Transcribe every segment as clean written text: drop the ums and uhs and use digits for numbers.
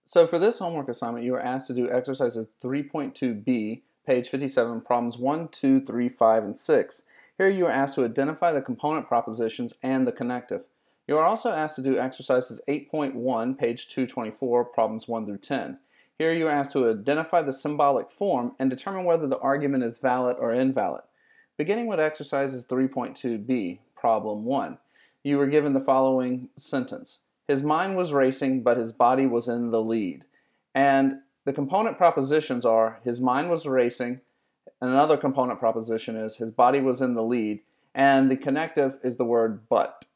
So for this homework assignment, you are asked to do exercises 3.2b, page 57, problems 1, 2, 3, 5, and 6. Here you are asked to identify the component propositions and the connective. You are also asked to do exercises 8.1, page 224, problems 1 through 10. Here you are asked to identify the symbolic form and determine whether the argument is valid or invalid. Beginning with exercises 3.2b, problem 1, you were given the following sentence. His mind was racing, but his body was in the lead. And the component propositions are his mind was racing, and another component proposition is his body was in the lead, and the connective is the word but.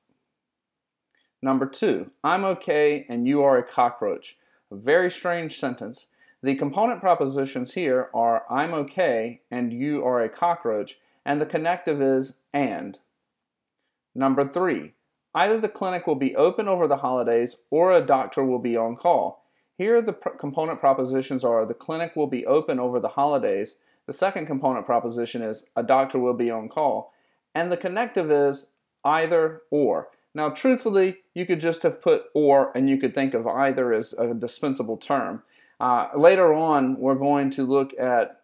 Number 2, I'm okay and you are a cockroach. A very strange sentence. The component propositions here are I'm okay and you are a cockroach, and the connective is and. Number 3, either the clinic will be open over the holidays or a doctor will be on call. Here the component propositions are the clinic will be open over the holidays. The second component proposition is a doctor will be on call. And the connective is either or. Now truthfully, you could just have put or and you could think of either as a dispensable term. Later on, we're going to look at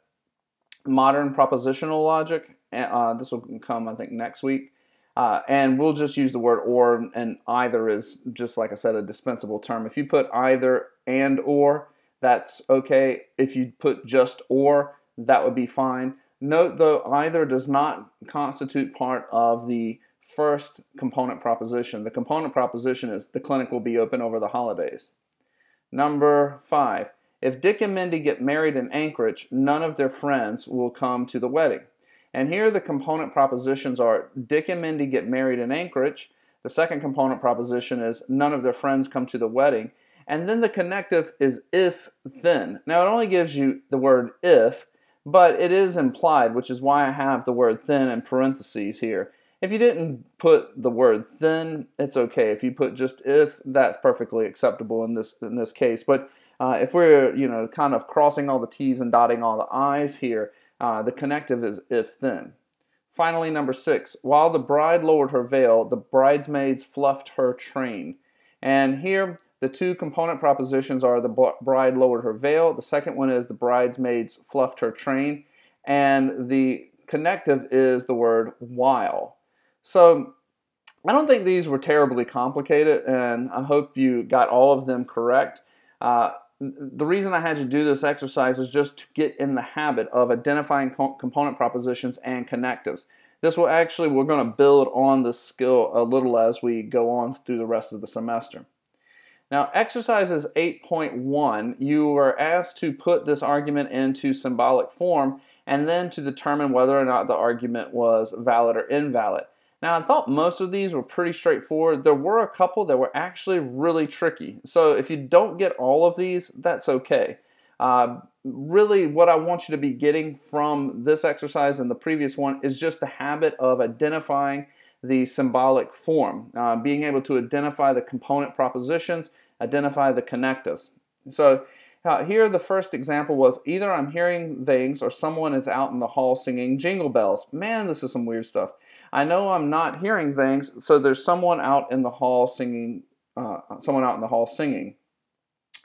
modern propositional logic. This will come, I think, next week. And we'll just use the word or, and either is just, like I said, a dispensable term. If you put either and or, that's okay. If you put just or, that would be fine. Note though, either does not constitute part of the first component proposition. The component proposition is the clinic will be open over the holidays. Number 5, if Dick and Mindy get married in Anchorage, none of their friends will come to the wedding. And here the component propositions are Dick and Mindy get married in Anchorage. The second component proposition is none of their friends come to the wedding. And then the connective is if then. Now it only gives you the word if, but it is implied, which is why I have the word then in parentheses here. If you didn't put the word then, it's okay. If you put just if, that's perfectly acceptable in this case. But if we're kind of crossing all the T's and dotting all the I's here, the connective is if then. Finally, number 6, while the bride lowered her veil, the bridesmaids fluffed her train. And here the two component propositions are the bride lowered her veil. The second one is the bridesmaids fluffed her train. And the connective is the word while. So I don't think these were terribly complicated, and I hope you got all of them correct. The reason I had you do this exercise is just to get in the habit of identifying component propositions and connectives. This will actually, we're going to build on this skill a little as we go on through the rest of the semester. Now, exercises 8.1, you were asked to put this argument into symbolic form and then to determine whether or not the argument was valid or invalid. Now, I thought most of these were pretty straightforward. There were a couple that were actually really tricky. So if you don't get all of these, that's okay. Really, what I want you to be getting from this exercise and the previous one is just the habit of identifying the symbolic form, being able to identify the component propositions, identify the connectives. So here the first example was either I'm hearing things or someone is out in the hall singing Jingle Bells. Man, this is some weird stuff. I know I'm not hearing things, so there's someone out in the hall singing.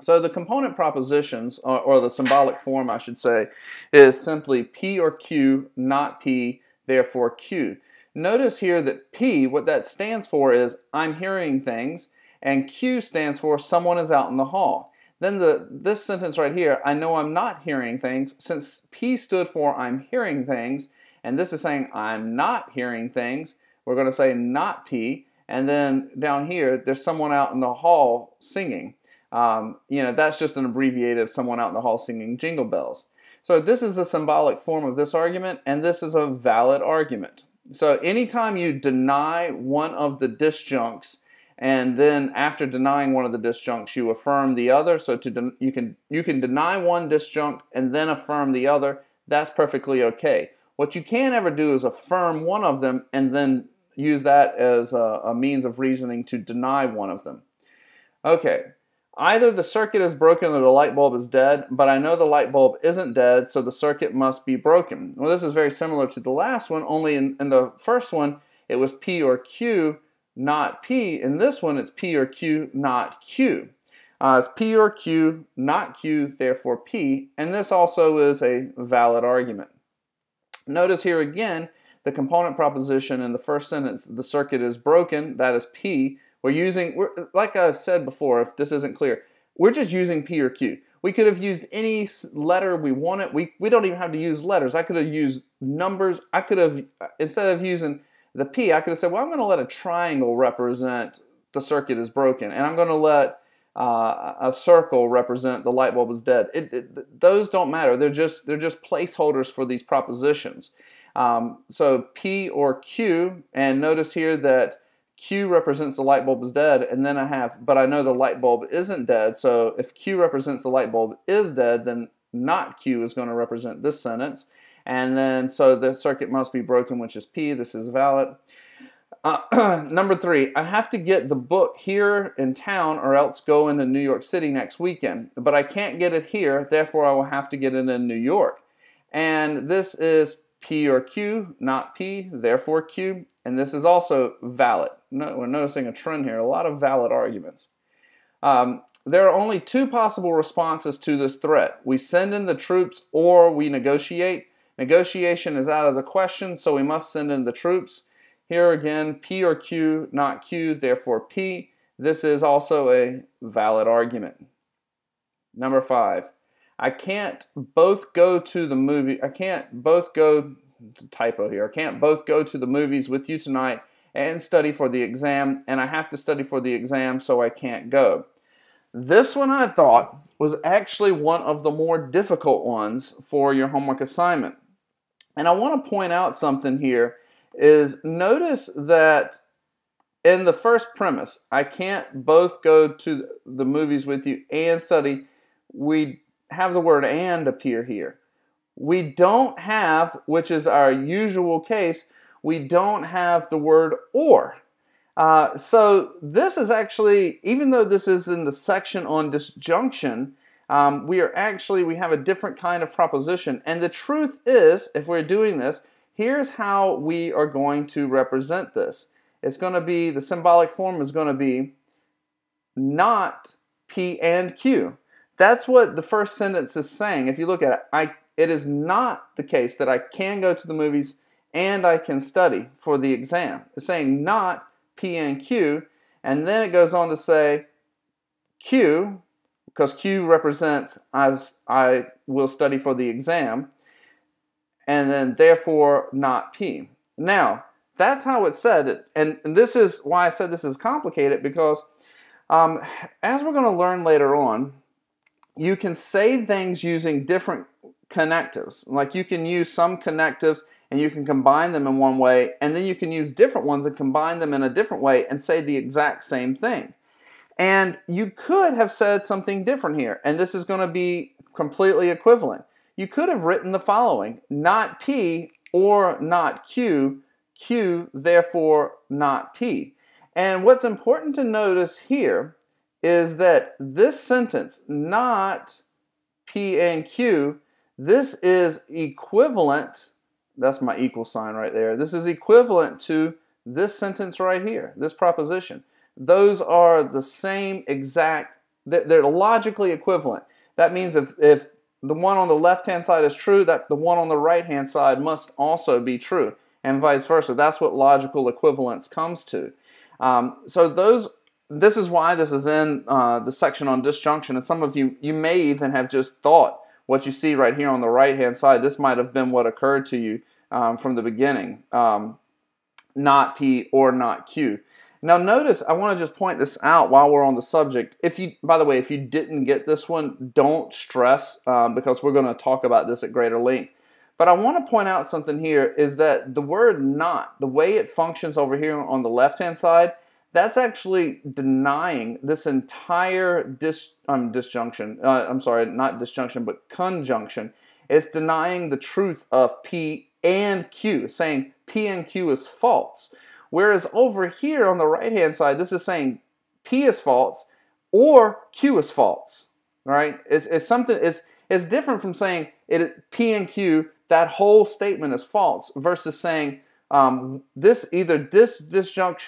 So the component propositions, or the symbolic form, I should say, is simply P or Q, not P, therefore Q. Notice here that P, what that stands for is I'm hearing things, and Q stands for someone is out in the hall. Then this sentence right here, I know I'm not hearing things, since P stood for I'm hearing things, and this is saying I'm not hearing things, we're going to say not P, and then down here, there's someone out in the hall singing. That's just an abbreviated of someone out in the hall singing Jingle Bells. So this is the symbolic form of this argument, and this is a valid argument. So anytime you deny one of the disjuncts, and then after denying one of the disjuncts, you affirm the other. So you can deny one disjunct and then affirm the other. That's perfectly okay. What you can't ever do is affirm one of them and then use that as a means of reasoning to deny one of them. Okay, either the circuit is broken or the light bulb is dead, but I know the light bulb isn't dead, so the circuit must be broken. Well, this is very similar to the last one, only in the first one, it was P or Q, not P. In this one, it's P or Q, not Q. It's P or Q, not Q, therefore P, and this also is a valid argument. Notice here again, the component proposition in the first sentence, the circuit is broken, that is P. Like I said before, if this isn't clear, we're just using P or Q. We could have used any letter we wanted. We don't even have to use letters. I could have used numbers. I could have, instead of using the P, I could have said, well, I'm going to let a triangle represent the circuit is broken, and I'm going to let a circle represent the light bulb is dead. Those don't matter. They're just placeholders for these propositions. So P or Q, and notice here that Q represents the light bulb is dead, and then but I know the light bulb isn't dead, so if Q represents the light bulb is dead, then not Q is going to represent this sentence, and then so the circuit must be broken, which is P. This is valid. Number 3, I have to get the book here in town or else go into New York City next weekend, but I can't get it here, therefore I will have to get it in New York. And this is P or Q, not P, therefore Q, and this is also valid. We're noticing a trend here, a lot of valid arguments. There are only 2 possible responses to this threat. We send in the troops or we negotiate. Negotiation is out of the question, so we must send in the troops. Here again, P or Q, not Q, therefore P. This is also a valid argument. Number 5. I can't both go to the movie. I can't both go, typo here. I can't both go to the movies with you tonight and study for the exam, and I have to study for the exam, so I can't go. This one I thought was actually one of the more difficult ones for your homework assignment. And I want to point out something here is notice that in the first premise, I can't both go to the movies with you and study, we have the word and appear here. We don't have, which is our usual case, we don't have the word or. So this is actually, even though this is in the section on disjunction, we have a different kind of proposition. And the truth is, if we're doing this, here's how we are going to represent this. It's going to be, the symbolic form is going to be not P and Q. That's what the first sentence is saying. If you look at it, it is not the case that I can go to the movies and I can study for the exam. It's saying not P and Q, and then it goes on to say Q, because Q represents I will study for the exam, and then therefore not P. Now, that's how it's said, and this is why I said this is complicated, because as we're going to learn later on, you can say things using different connectives. Like you can use some connectives and you can combine them in one way, and then you can use different ones and combine them in a different way and say the exact same thing. And you could have said something different here, and this is going to be completely equivalent. You could have written the following: not P or not Q, Q, therefore not P. And what's important to notice here is that this sentence, not P and Q, this is equivalent, that's my equal sign right there, this is equivalent to this sentence right here, this proposition. Those are the same exact, they're logically equivalent. That means if the one on the left-hand side is true, that the one on the right-hand side must also be true, and vice versa. That's what logical equivalence comes to. This is why this is in the section on disjunction, and some of you may even have just thought what you see right here on the right-hand side, this might have been what occurred to you from the beginning, not P or not Q. Now notice, I want to just point this out while we're on the subject. By the way, if you didn't get this one, don't stress because we're going to talk about this at greater length. But I want to point out something here is that the word not, the way it functions over here on the left-hand side, that's actually denying this entire disjunction. I'm sorry, not disjunction, but conjunction. It's denying the truth of P and Q, saying P and Q is false. Whereas over here on the right-hand side, this is saying P is false or Q is false. Right? It's different from saying P and Q, that whole statement is false, versus saying this disjunct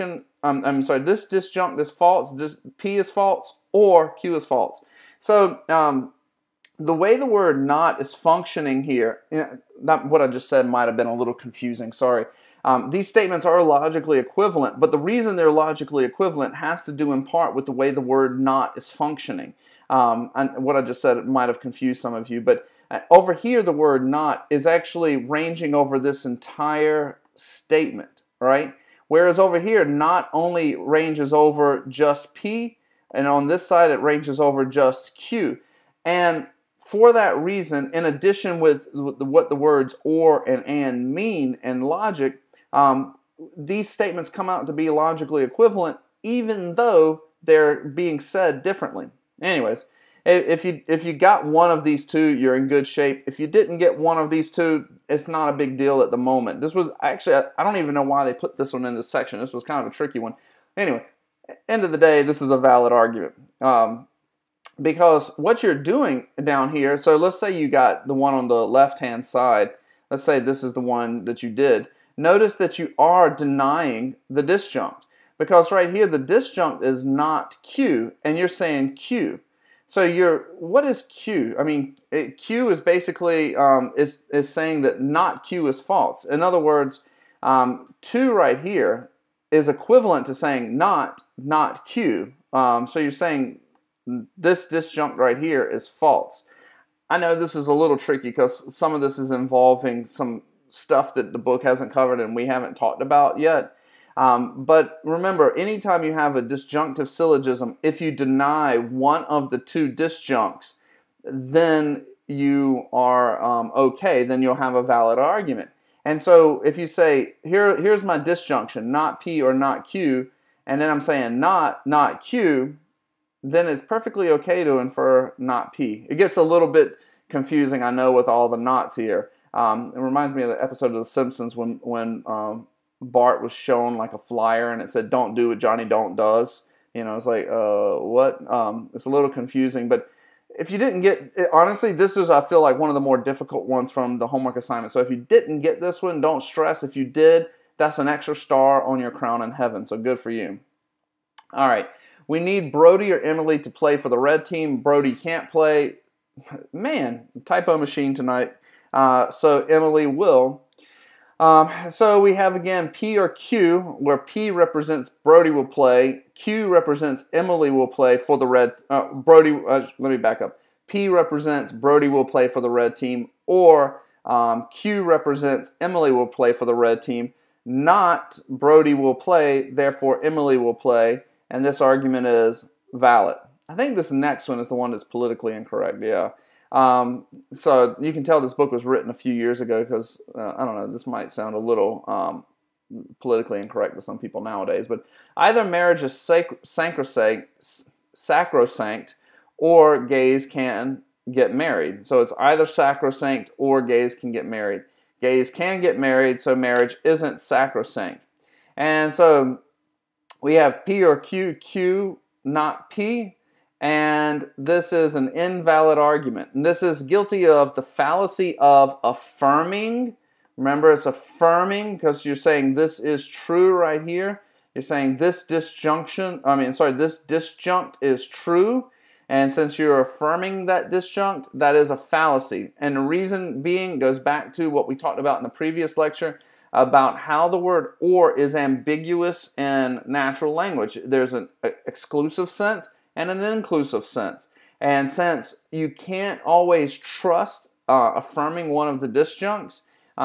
is false, P is false, or Q is false. So the way the word not is functioning here, not what I just said might have been a little confusing, sorry. These statements are logically equivalent, but the reason they're logically equivalent has to do in part with the way the word not is functioning. And what I just said might have confused some of you, but over here the word not is actually ranging over this entire statement, right? Whereas over here, not only ranges over just P, and on this side it ranges over just Q. And for that reason, in addition with what the words or and mean in logic, these statements come out to be logically equivalent even though they're being said differently. Anyways, if you got one of these two, you're in good shape. If you didn't get one of these two, it's not a big deal at the moment. This was actually, I don't even know why they put this one in this section. This was kind of a tricky one. Anyway, end of the day, this is a valid argument. Because what you're doing down here, so let's say you got the one on the left-hand side. Let's say this is the one that you did. Notice that you are denying the disjunct. Because right here, the disjunct is not Q, and you're saying Q. So what is Q? I mean, Q is basically is saying that not Q is false. In other words, 2 right here is equivalent to saying not Q. So you're saying this disjunct right here is false. I know this is a little tricky because some of this is involving some stuff that the book hasn't covered and we haven't talked about yet. But remember, anytime you have a disjunctive syllogism, if you deny one of the two disjuncts, then you are okay, then you'll have a valid argument. And so if you say, here's my disjunction, not P or not Q, and then I'm saying not Q, then it's perfectly okay to infer not P. It gets a little bit confusing, I know, with all the nots here. It reminds me of the episode of The Simpsons when Bart was shown like a flyer and it said, "Don't do what Johnny Don't does." You know, it's like, what? It's a little confusing, but if you didn't get it, honestly, this is, I feel like, one of the more difficult ones from the homework assignment. So if you didn't get this one, don't stress. If you did, that's an extra star on your crown in heaven, so good for you. All right. We need Brody or Emily to play for the red team. Brody can't play. Man, typo machine tonight. So Emily will. So we have again P or Q, where P represents Brody will play. Q represents Emily will play for the red. Let me back up. P represents Brody will play for the red team, or Q represents Emily will play for the red team. Not Brody will play, therefore Emily will play. And this argument is valid. I think this next one is the one that's politically incorrect, yeah. So you can tell this book was written a few years ago because, I don't know, this might sound a little politically incorrect to some people nowadays. But either marriage is sacrosanct or gays can get married. So it's either sacrosanct or gays can get married. Gays can get married, so marriage isn't sacrosanct. And so we have P or Q, Q, not P, and this is an invalid argument. And this is guilty of the fallacy of affirming. Remember, it's affirming because you're saying this is true right here. You're saying this disjunct is true. And since you're affirming that disjunct, that is a fallacy. And the reason being goes back to what we talked about in the previous lecture about how the word or is ambiguous in natural language. There's an exclusive sense and an inclusive sense. And since you can't always trust affirming one of the disjuncts,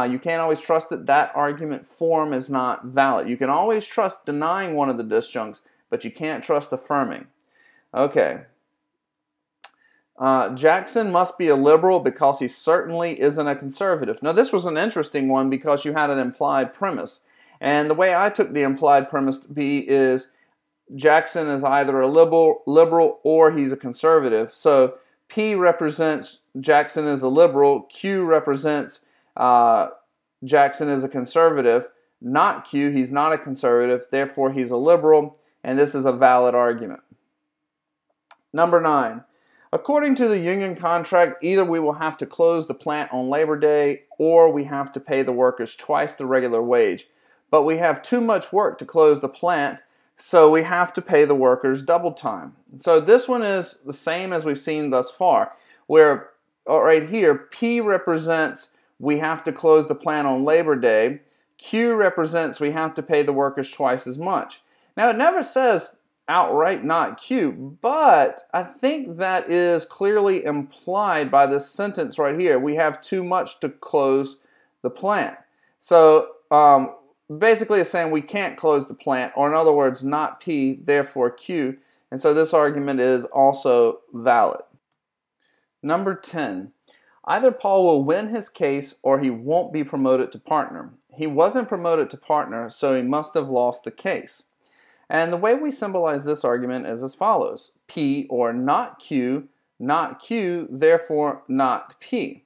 you can't always trust that that argument form is not valid. You can always trust denying one of the disjuncts, but you can't trust affirming. Okay. Jackson must be a liberal because he certainly isn't a conservative. Now, this was an interesting one because you had an implied premise. And the way I took the implied premise to be is Jackson is either a liberal or he's a conservative. So P represents Jackson is a liberal. Q represents Jackson is a conservative. Not Q, he's not a conservative. Therefore, he's a liberal. And this is a valid argument. Number 9. According to the union contract, either we will have to close the plant on Labor Day or we have to pay the workers twice the regular wage. But we have too much work to close the plant, so we have to pay the workers double time. So this one is the same as we've seen thus far, where right here, P represents we have to close the plant on Labor Day. Q represents we have to pay the workers twice as much. Now, it never says outright not Q, but I think that is clearly implied by this sentence right here. We have too much to close the plant. So basically it's saying we can't close the plant, or in other words, not P, therefore Q. And so this argument is also valid. Number 10. Either Paul will win his case or he won't be promoted to partner. He wasn't promoted to partner, so he must have lost the case. And the way we symbolize this argument is as follows. P or not Q, therefore not P.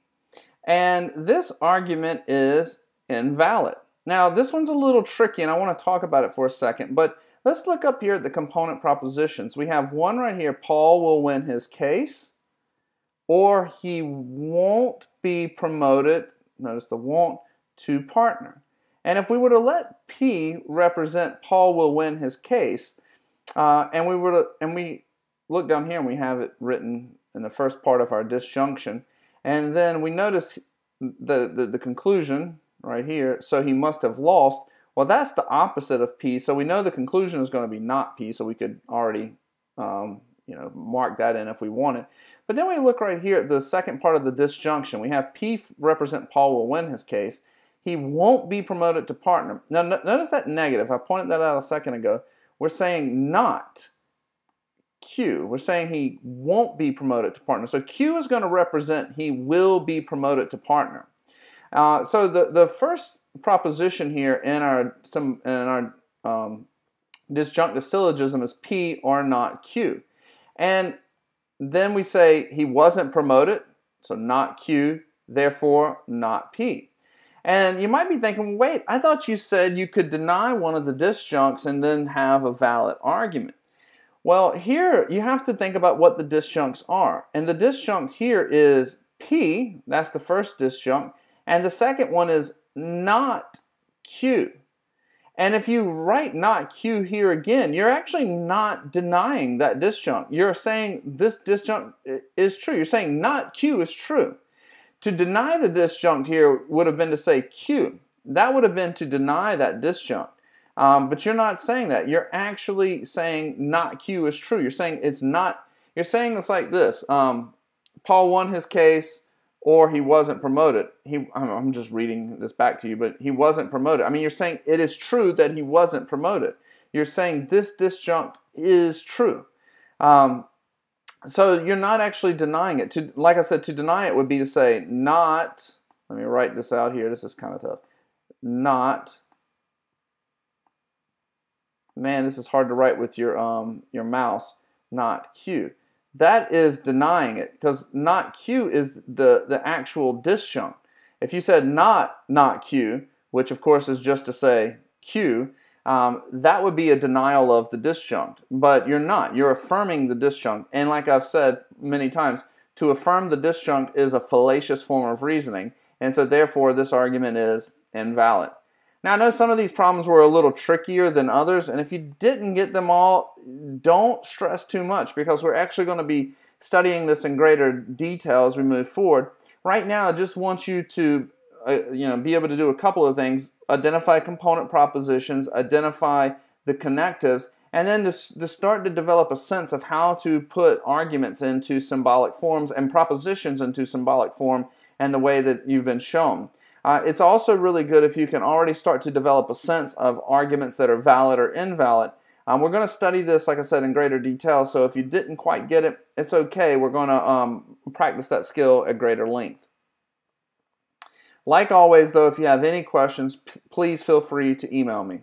And this argument is invalid. Now, this one's a little tricky, and I want to talk about it for a second, but let's look up here at the component propositions. We have one right here, Paul will win his case, or he won't be promoted, notice the won't, to partner. And if we were to let P represent Paul will win his case, and we look down here and we have it written in the first part of our disjunction, and then we notice the conclusion right here, so he must have lost. Well, that's the opposite of P, so we know the conclusion is going to be not P, so we could already mark that in if we wanted. But then we look right here at the second part of the disjunction. We have P represent Paul will win his case. He won't be promoted to partner. Now, notice that negative. I pointed that out a second ago. We're saying not Q. We're saying he won't be promoted to partner. So Q is going to represent he will be promoted to partner. So the first proposition here in our disjunctive syllogism is P or not Q. And then we say he wasn't promoted, so not Q, therefore not P. And you might be thinking, wait, I thought you said you could deny one of the disjuncts and then have a valid argument. Well, here you have to think about what the disjuncts are. And the disjunct here is P, that's the first disjunct, and the second one is not Q. And if you write not Q here again, you're actually not denying that disjunct. You're saying this disjunct is true. You're saying not Q is true. To deny the disjunct here would have been to say Q. That would have been to deny that disjunct. But you're not saying that. You're actually saying not Q is true. You're saying it's not. You're saying it's like this. Paul won his case, or he wasn't promoted. I'm just reading this back to you, but he wasn't promoted. I mean, you're saying it is true that he wasn't promoted. You're saying this disjunct is true. So you're not actually denying it. Like I said, to deny it would be to say not, let me write this out here, this is kind of tough, not, man, this is hard to write with your mouse, not Q. That is denying it, because not Q is the actual disjunct. If you said not Q, which of course is just to say Q, that would be a denial of the disjunct, but you're not. You're affirming the disjunct, and like I've said many times, to affirm the disjunct is a fallacious form of reasoning, and so therefore this argument is invalid. Now I know some of these problems were a little trickier than others, and if you didn't get them all, don't stress too much, because we're actually going to be studying this in greater detail as we move forward. Right now I just want you to be able to do a couple of things: identify component propositions, identify the connectives, and then to start to develop a sense of how to put arguments into symbolic forms and propositions into symbolic form and the way that you've been shown. It's also really good if you can already start to develop a sense of arguments that are valid or invalid. We're going to study this, like I said, in greater detail, so if you didn't quite get it, it's okay. We're going to practice that skill at greater length. Like always, though, if you have any questions, please feel free to email me.